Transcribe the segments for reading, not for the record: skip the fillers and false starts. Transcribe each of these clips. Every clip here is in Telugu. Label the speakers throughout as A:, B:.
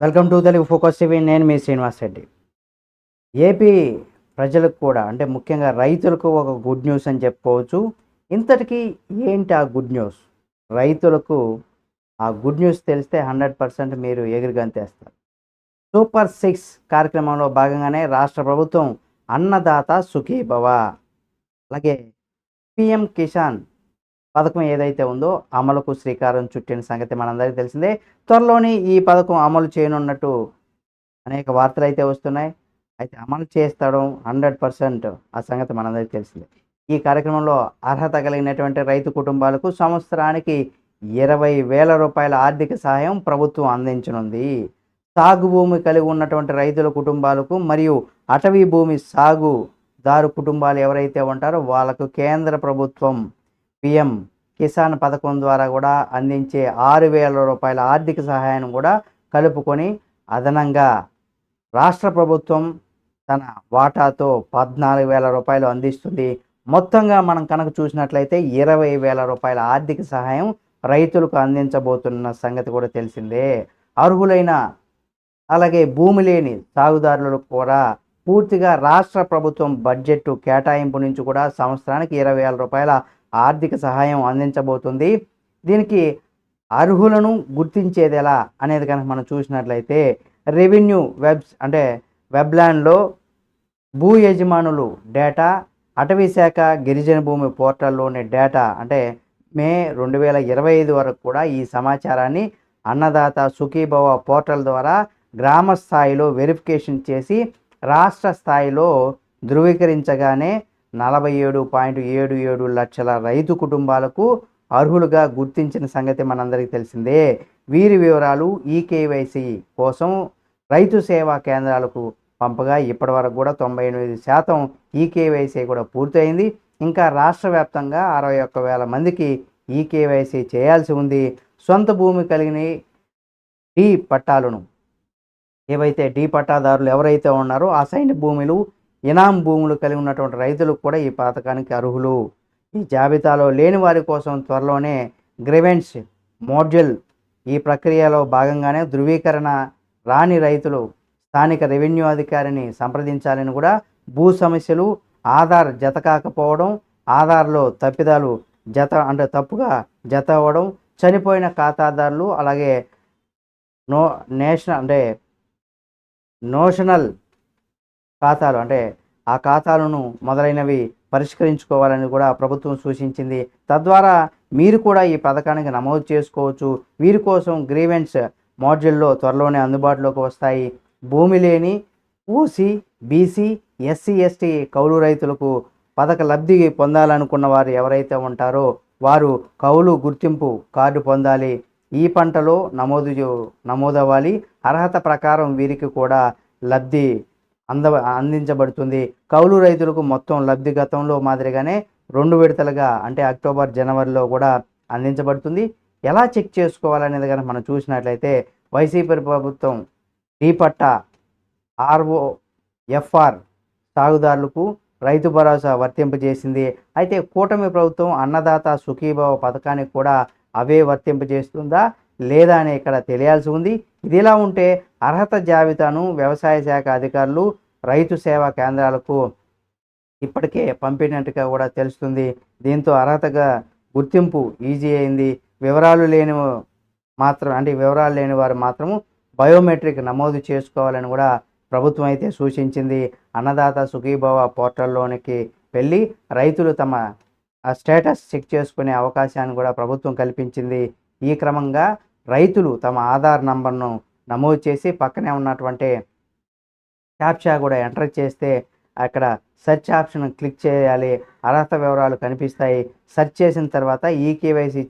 A: Welcome to Telugu focus TV. నేను మీ శ్రీనివాస్ రెడ్డి. ఏపీ ప్రజలకు కూడా అంటే ముఖ్యంగా రైతులకు ఒక గుడ్ న్యూస్ అని చెప్పుకోవచ్చు. ఇంతటికీ ఏంటి ఆ గుడ్ న్యూస్? రైతులకు ఆ గుడ్ న్యూస్ తెలిస్తే 100% మీరు ఎగిరి గంతేస్తారు. సూపర్ 6 కార్యక్రమంలో భాగంగానే రాష్ట్ర ప్రభుత్వం అన్నదాత సుఖీభవ, అలాగే పీఎం కిసాన్ పథకం ఏదైతే ఉందో అమలుకు శ్రీకారం చుట్టిన సంగతి మనందరికీ తెలిసిందే. త్వరలోనే ఈ పథకం అమలు చేయనున్నట్టు అనేక వార్తలైతే వస్తున్నాయి. అయితే అమలు చేస్తాడం 100% ఆ సంగతి మనందరికీ తెలిసిందే. ఈ కార్యక్రమంలో అర్హత కలిగినటువంటి రైతు కుటుంబాలకు సంవత్సరానికి రూ. 20,000 ఆర్థిక సహాయం ప్రభుత్వం అందించనుంది. సాగు భూమి కలిగి ఉన్నటువంటి రైతుల కుటుంబాలకు మరియు అటవీ భూమి సాగుదారు కుటుంబాలు ఎవరైతే ఉంటారో వాళ్ళకు కేంద్ర ప్రభుత్వం పీఎం కిసాన్ పథకం ద్వారా కూడా అందించే రూ. 6,000 ఆర్థిక సహాయాన్ని కూడా కలుపుకొని అదనంగా రాష్ట్ర ప్రభుత్వం తన వాటాతో రూ. 14,000 అందిస్తుంది. మొత్తంగా మనం కనుక చూసినట్లయితే రూ. 20,000 ఆర్థిక సహాయం రైతులకు అందించబోతున్న సంగతి కూడా తెలిసిందే. అర్హులైన అలాగే భూమి లేని సాగుదారులకు కూడా పూర్తిగా రాష్ట్ర ప్రభుత్వం బడ్జెట్ కేటాయింపు నుంచి కూడా సంవత్సరానికి రూ. 20,000 ఆర్థిక సహాయం అందించబోతుంది. దీనికి అర్హులను గుర్తించేది ఎలా అనేది కనుక మనం చూసినట్లయితే రెవెన్యూ వెబ్లాండ్లో భూ యజమానులు డేటా, అటవీ శాఖ గిరిజన భూమి పోర్టల్లోని డేటా అంటే మే 2025 వరకు కూడా ఈ సమాచారాన్ని అన్నదాత సుఖీభవ పోర్టల్ ద్వారా గ్రామ స్థాయిలో వెరిఫికేషన్ చేసి రాష్ట్ర స్థాయిలో ధృవీకరించగానే 47.77 లక్షల రైతు కుటుంబాలకు అర్హులుగా గుర్తించిన సంగతి మనందరికీ తెలిసిందే. వీరి వివరాలు ఈకేవైసీ కోసం రైతు సేవా కేంద్రాలకు పంపగా ఇప్పటివరకు కూడా 98% ఈకేవైసీ కూడా పూర్తయింది. ఇంకా రాష్ట్ర వ్యాప్తంగా 61,000 మందికి ఈకేవైసీ చేయాల్సి ఉంది. సొంత భూమి కలిగిన డి పట్టాలను ఏవైతే డి పట్టాదారులు ఎవరైతే ఉన్నారో అసైన్ భూములు, ఇనాం భూములు కలిగి ఉన్నటువంటి రైతులకు కూడా ఈ పథకానికి అర్హులు. ఈ జాబితాలో లేని వారి కోసం త్వరలోనే గ్రీవెన్స్ మోడ్యూల్ ఈ ప్రక్రియలో భాగంగానే ధృవీకరణ రాని రైతులు స్థానిక రెవెన్యూ అధికారిని సంప్రదించాలని కూడా భూ సమస్యలు, ఆధార్ జత కాకపోవడం, ఆధార్లో తప్పిదాలు తప్పుగా జత అవ్వడం, చనిపోయిన ఖాతాదారులు అలాగే నోషనల్ ఖాతాలు ఆ ఖాతాలను మొదలైనవి పరిష్కరించుకోవాలని కూడా ప్రభుత్వం సూచించింది. తద్వారా మీరు కూడా ఈ పథకానికి నమోదు చేసుకోవచ్చు. వీరి కోసం గ్రీవెన్స్ మాడ్యూల్లో త్వరలోనే అందుబాటులోకి వస్తాయి. భూమి లేని ఓసీ, బీసీ, ఎస్సీ, ఎస్టీ కౌలు రైతులకు పథక లబ్ధి పొందాలనుకున్న వారు ఎవరైతే ఉంటారో వారు కౌలు గుర్తింపు కార్డు పొందాలి. ఈ పంటలో నమోదవ్వాలి. అర్హత ప్రకారం వీరికి కూడా లబ్ధి అందించబడుతుంది. కౌలు రైతులకు మొత్తం లబ్ధి గతంలో మాదిరిగానే 2 విడతలుగా అక్టోబర్, జనవరిలో కూడా అందించబడుతుంది. ఎలా చెక్ చేసుకోవాలనేది కనుక మనం చూసినట్లయితే వైసీపీ ప్రభుత్వం డి పట్టా, ఆర్ఓఎఫ్ఆర్ సాగుదారులకు రైతు భరోసా వర్తింపజేసింది. అయితే కూటమి ప్రభుత్వం అన్నదాత సుఖీభవ పథకానికి కూడా అవే వర్తింపజేస్తుందా లేదా అని ఇక్కడ తెలియాల్సి ఉంది. ఇదిలా ఉంటే అర్హత జాబితాను వ్యవసాయ శాఖ అధికారులు రైతు సేవా కేంద్రాలకు ఇప్పటికే పంపినట్టుగా కూడా తెలుస్తుంది. దీంతో అర్హతగా గుర్తింపు ఈజీ అయింది. వివరాలు లేని వారు మాత్రము బయోమెట్రిక్ నమోదు చేసుకోవాలని కూడా ప్రభుత్వం అయితే సూచించింది. అన్నదాత సుఖీభవ పోర్టల్లోనికి వెళ్ళి రైతులు తమ స్టేటస్ చెక్ చేసుకునే అవకాశాన్ని కూడా ప్రభుత్వం కల్పించింది. ఈ క్రమంగా రైతులు తమ ఆధార్ నంబర్ను నమోదు చేసి పక్కనే ఉన్నటువంటి క్యాప్చా కూడా ఎంటర్ చేస్తే అక్కడ సెర్చ్ ఆప్షన్ క్లిక్ చేయాలి. అర్హత వివరాలు కనిపిస్తాయి. సెర్చ్ చేసిన తర్వాత ఈకేవైసీ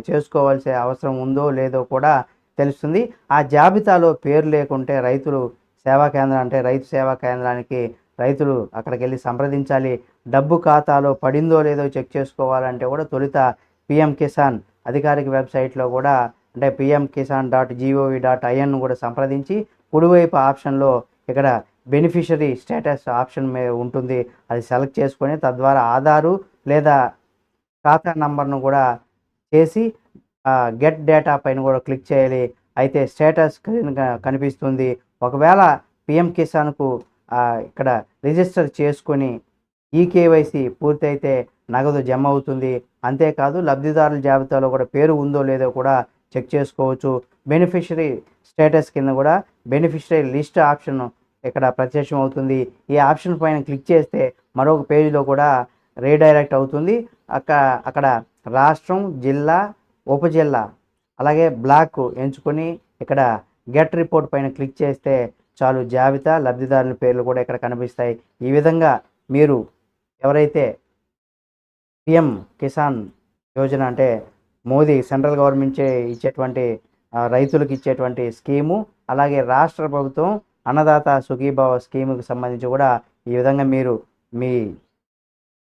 A: చేసుకోవాల్సిన అవసరం ఉందో లేదో కూడా తెలుస్తుంది. ఆ జాబితాలో పేరు లేకుంటే రైతు సేవా కేంద్రానికి రైతులు అక్కడికి వెళ్ళి సంప్రదించాలి. డబ్బు ఖాతాలో పడిందో లేదో చెక్ చేసుకోవాలంటే కూడా తొలుత పీఎం కిసాన్ అధికారిక వెబ్సైట్లో కూడా pmkisan.gov.in కూడా సంప్రదించి కుడివైపు ఆప్షన్లో ఇక్కడ బెనిఫిషరీ స్టేటస్ ఆప్షన్ ఉంటుంది. అది సెలెక్ట్ చేసుకొని తద్వారా ఆధారు లేదా ఖాతా నంబర్ను కూడా చేసి గెట్ డేటా పైన కూడా క్లిక్ చేయాలి. అయితే స్టేటస్ కనిపిస్తుంది. ఒకవేళ పిఎం కిసాన్కు ఇక్కడ రిజిస్టర్ చేసుకొని ఈకేవైసీ పూర్తయితే నగదు జమ అవుతుంది. అంతేకాదు లబ్ధిదారుల జాబితాలో కూడా పేరు ఉందో లేదో కూడా చెక్ చేసుకోవచ్చు. బెనిఫిషరీ స్టేటస్ కింద కూడా బెనిఫిషరీ లిస్ట్ ఆప్షన్ ఇక్కడ ప్రత్యక్షం అవుతుంది. ఈ ఆప్షన్ పైన క్లిక్ చేస్తే మరొక పేజీలో కూడా రీడైరెక్ట్ అవుతుంది. అక్కడ రాష్ట్రం, జిల్లా, ఉపజిల్లా అలాగే బ్లాక్ ఎంచుకొని ఇక్కడ గెట్ రిపోర్ట్ పైన క్లిక్ చేస్తే చాలు జాబితా లబ్ధిదారుల పేర్లు కూడా ఇక్కడ కనిపిస్తాయి. ఈ విధంగా మీరు ఎవరైతే పిఎం కిసాన్ యోజన అంటే మోదీ సెంట్రల్ గవర్నమెంట్ ఇచ్చేటువంటి రైతులకు ఇచ్చేటువంటి స్కీము, అలాగే రాష్ట్ర ప్రభుత్వం అన్నదాత సుఖీభావ స్కీముకి సంబంధించి కూడా ఈ విధంగా మీరు మీ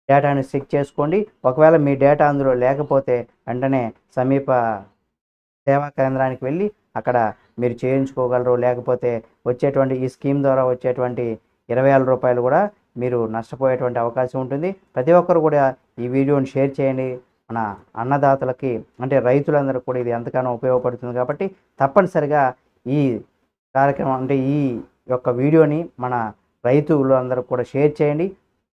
A: డేటాని చెక్ చేసుకోండి. ఒకవేళ మీ డేటా అందులో లేకపోతే వెంటనే సమీప సేవా కేంద్రానికి వెళ్ళి అక్కడ మీరు చేయించుకోగలరు. లేకపోతే వచ్చేటువంటి ఈ స్కీమ్ ద్వారా వచ్చేటువంటి 20,000 రూపాయలు కూడా మీరు నష్టపోయేటువంటి అవకాశం ఉంటుంది. ప్రతి ఒక్కరు కూడా ఈ వీడియోని షేర్ చేయండి. మన అన్నదాతలకి అంటే రైతులందరూ కూడా ఇది ఎంతగానో ఉపయోగపడుతుంది కాబట్టి తప్పనిసరిగా ఈ కార్యక్రమం అంటే ఈ యొక్క వీడియోని మన రైతులు అందరూ కూడా షేర్ చేయండి.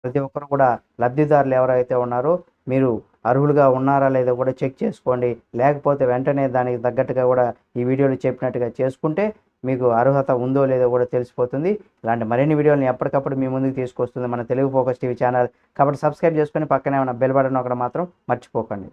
A: ప్రతి ఒక్కరు కూడా లబ్ధిదారులు ఎవరైతే ఉన్నారో మీరు అర్హులుగా ఉన్నారా లేదో కూడా చెక్ చేసుకోండి. లేకపోతే వెంటనే దానికి తగ్గట్టుగా కూడా ఈ వీడియోలో చెప్పినట్టుగా చేసుకుంటే మీకు అర్హత ఉందో లేదో కూడా తెలిసిపోతుంది. ఇలాంటి మరిన్ని వీడియోలను ఎప్పటికప్పుడు మీ ముందుకు తీసుకొస్తుంది మన తెలుగు ఫోకస్ టీవీ ఛానల్. కాబట్టి సబ్స్క్రైబ్ చేసుకొని పక్కనే ఉన్న బెల్ బటన్ ఒకటి మాత్రం మర్చిపోకండి.